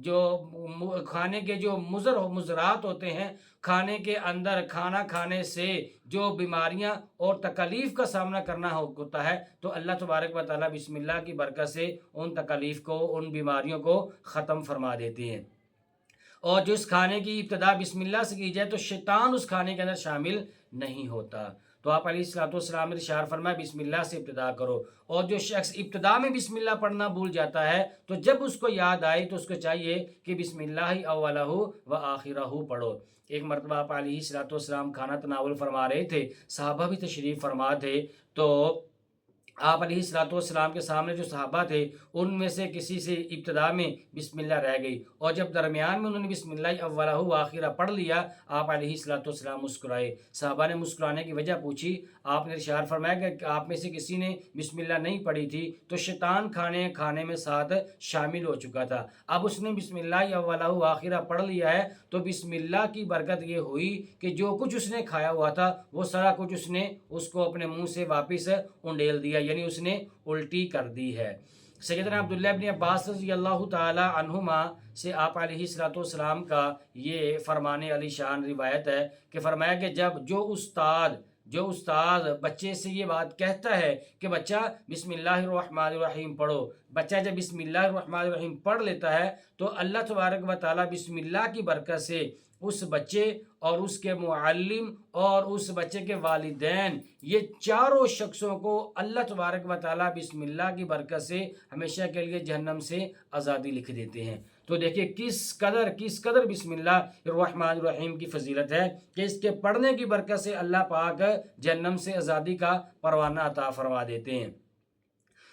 جو کھانے کے جو مضرات ہوتے ہیں، کھانے کے اندر کھانا کھانے سے جو بیماریاں اور تکالیف کا سامنا کرنا ہوتا ہے، تو اللہ تبارک و تعالیٰ بسم اللہ کی برکت سے ان تکالیف کو، ان بیماریوں کو ختم فرما دیتے ہیں۔ اور جو اس کھانے کی ابتدا بسم اللہ سے کی جائے تو شیطان اس کھانے کے اندر شامل نہیں ہوتا۔ تو آپ علیہ الصلوۃ والسلام نے ارشاد فرمایا بسم اللہ سے ابتدا کرو، اور جو شخص ابتدا میں بسم اللہ پڑھنا بھول جاتا ہے تو جب اس کو یاد آئے تو اس کو چاہیے کہ بسم اللہ اولہ و آخرہ پڑھو۔ ایک مرتبہ آپ علیہ الصلوۃ والسلام کھانا تناول فرما رہے تھے، صحابہ بھی تشریف فرما تھے، تو آپ علیہ الصلوۃ والسلام کے سامنے جو صحابہ تھے ان میں سے کسی سے ابتدا میں بسم اللہ رہ گئی، اور جب درمیان میں انہوں نے بسم اللہ اولہ و آخرہ پڑھ لیا، آپ علیہ الصلوۃ والسلام مسکرائے۔ صحابہ نے مسکرانے کی وجہ پوچھی، آپ نے ارشاد فرمایا کہ آپ میں سے کسی نے بسم اللہ نہیں پڑھی تھی تو شیطان کھانے میں ساتھ شامل ہو چکا تھا، اب اس نے بسم اللہ اولہ و آخرہ پڑھ لیا ہے، تو بسم اللہ کی برکت یہ ہوئی کہ جو کچھ اس نے کھایا ہوا تھا وہ سارا کچھ اس نے اس کو اپنے منہ سے واپس انڈیل دیا، یعنی اس نے الٹی کر دی ہے۔ سیدنا عبداللہ ابن عباس رضی اللہ تعالی عنہما سے آپ علیہ الصلوۃ والسلام کا یہ فرمان علی شان روایت ہے کہ فرمایا کہ جو استاد بچے سے یہ بات کہتا ہے کہ بچہ بسم اللہ الرحمن الرحیم پڑھو، بچہ جب بسم اللہ الرحمن الرحیم پڑھ لیتا ہے تو اللہ تبارک و تعالیٰ بسم اللہ کی برکت سے اس بچے اور اس کے معلم اور اس بچے کے والدین، یہ چاروں شخصوں کو اللہ تبارک و تعالیٰ بسم اللہ کی برکت سے ہمیشہ کے لیے جہنم سے آزادی لکھ دیتے ہیں۔ تو دیکھیں کس قدر بسم اللہ الرحمن الرحیم کی فضیلت ہے کہ اس کے پڑھنے کی برکت سے اللہ پاک جہنم سے آزادی کا پروانہ عطا فرما دیتے ہیں۔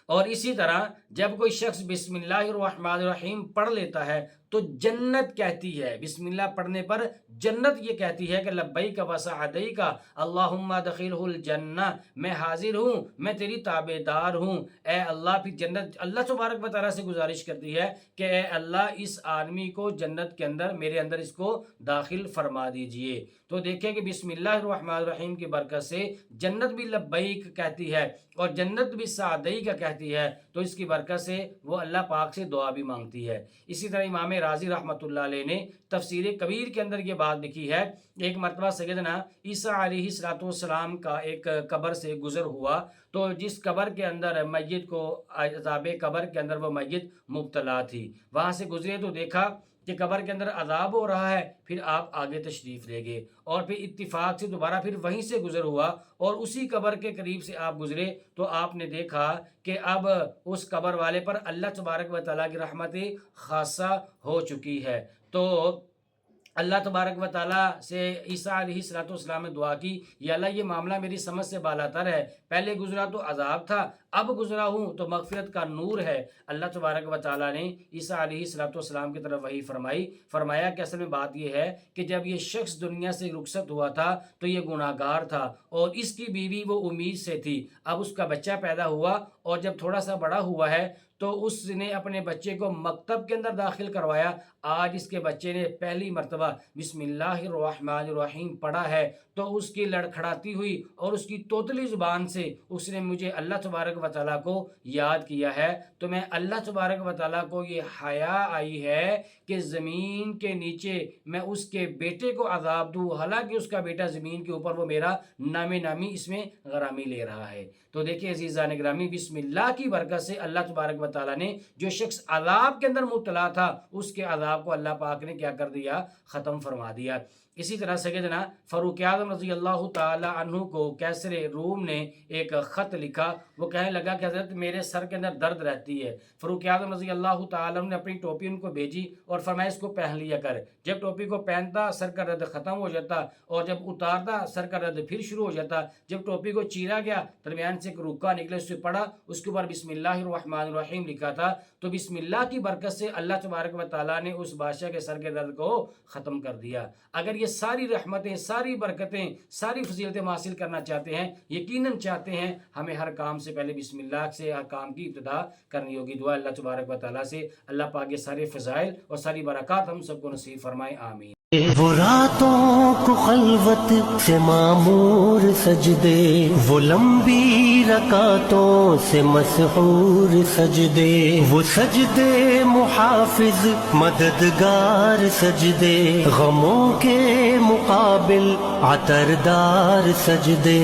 اور اسی طرح جب کوئی شخص بسم اللہ الرحمن الرحیم پڑھ لیتا ہے تو جنت کہتی ہے، بسم اللہ پڑھنے پر جنت یہ کہتی ہے کہ لبیک وسعدیک اللہم ادخلہ الجنہ، میں حاضر ہوں، میں تیری تابع دار ہوں اے اللہ۔ پھر جنت اللہ تبارک و تعالیٰ سے گزارش کرتی ہے کہ اے اللہ اس آدمی کو جنت کے اندر، میرے اندر اس کو داخل فرما دیجئے۔ تو دیکھیں کہ بسم اللہ الرحمن الرحیم کی برکت سے جنت بھی لبیک کہتی ہے اور جنت بھی سعدیک کہتی ہے، تو اس کی برکت سے وہ اللہ پاک سے دعا بھی مانگتی ہے۔ اسی طرح امام راضی رحمۃ اللہ علیہ نے تفسیر کبیر کے اندر یہ بات لکھی ہے، ایک مرتبہ سیدنا عیسیٰ علیہ الصلوۃ والسلام کا ایک قبر سے گزر ہوا، تو جس قبر کے اندر میت کو، عذاب قبر کے اندر وہ میت مبتلا تھی، وہاں سے گزرے تو دیکھا کہ قبر کے اندر عذاب ہو رہا ہے، پھر آپ آگے تشریف لے گئے اور پھر اتفاق سے دوبارہ پھر وہیں سے گزر ہوا اور اسی قبر کے قریب سے آپ گزرے تو آپ نے دیکھا کہ اب اس قبر والے پر اللہ تبارک و تعالیٰ کی رحمت خاصہ ہو چکی ہے۔ تو اللہ تبارک و تعالیٰ سے عیسیٰ علیہ الصلوۃ والسلام نے دعا کی، یا اللہ یہ معاملہ میری سمجھ سے بالاتر ہے، پہلے گزرا تو عذاب تھا، اب گزرا ہوں تو مغفرت کا نور ہے۔ اللہ تبارک و تعالیٰ نے عیسیٰ علیہ الصلوۃ والسلام کی طرف وحی فرمایا کہ اصل میں بات یہ ہے کہ جب یہ شخص دنیا سے رخصت ہوا تھا تو یہ گناہ گار تھا اور اس کی بیوی وہ امید سے تھی، اب اس کا بچہ پیدا ہوا اور جب تھوڑا سا بڑا ہوا ہے تو اس نے اپنے بچے کو مکتب کے اندر داخل کروایا، آج اس کے بچے نے پہلی مرتبہ بسم اللہ الرحمن الرحیم پڑھا ہے تو اس کی لڑکھڑاتی ہوئی اور اس کی توتلی زبان سے اس نے مجھے اللہ تبارک و تعالیٰ کو یاد کیا ہے، تو میں اللہ تبارک و تعالیٰ کو یہ حیا آئی ہے کہ زمین کے نیچے میں اس کے بیٹے کو عذاب دوں، حالانکہ اس کا بیٹا زمین کے اوپر وہ میرا نامی اس میں غرامی لے رہا ہے۔ تو دیکھیں عزیزان گرامی، بسم اللہ کی برکت سے اللہ تبارک و تعالیٰ نے جو شخص عذاب کے اندر مبتلا تھا اس کے عذاب کو اللہ پاک نے کیا کر دیا؟ ختم فرما دیا۔ اسی طرح سیدنا فاروق اعظم رضی اللہ تعالی عنہ کو کیسر روم نے ایک خط لکھا، وہ کہنے لگا کہ حضرت میرے سر کے اندر درد رہتی ہے۔ فاروق اعظم رضی اللہ تعالی عنہ نے اپنی ٹوپی ان کو بھیجی اور فرمایا اس کو پہن لیا کر، جب ٹوپی کو پہنتا سر کا درد ختم ہو جاتا اور جب اتارتا سر کا درد پھر شروع ہو جاتا۔ جب ٹوپی کو چیرا گیا درمیان سے ایک رکا نکلے، اس سے پڑھا، اس کے اوپر بسم اللہ الرحمن الرحیم لکھا تھا، تو بسم اللہ کی برکت سے اللہ تبارک و تعالیٰ نے اس بادشاہ کے سر کے درد کو ختم کر دیا۔ اگر یہ ساری رحمتیں، ساری برکتیں، ساری فضیلتیں حاصل کرنا چاہتے ہیں، یقیناً چاہتے ہیں، ہمیں ہر کام سے پہلے بسم اللہ سے ہر کام کی ابتدا کرنی ہوگی۔ دعا اللہ تبارک و تعالیٰ سے اللہ پاک یہ سارے فضائل اور ساری برکات ہم سب کو نصیب فرمائے، آمین۔ وہ راتوں کو خلوت سے معمور سجدے، وہ لمبی رکعتوں سے مسحور سجدے، وہ سجدے محافظ مددگار سجدے، غموں کے مقابل عطردار سجدے۔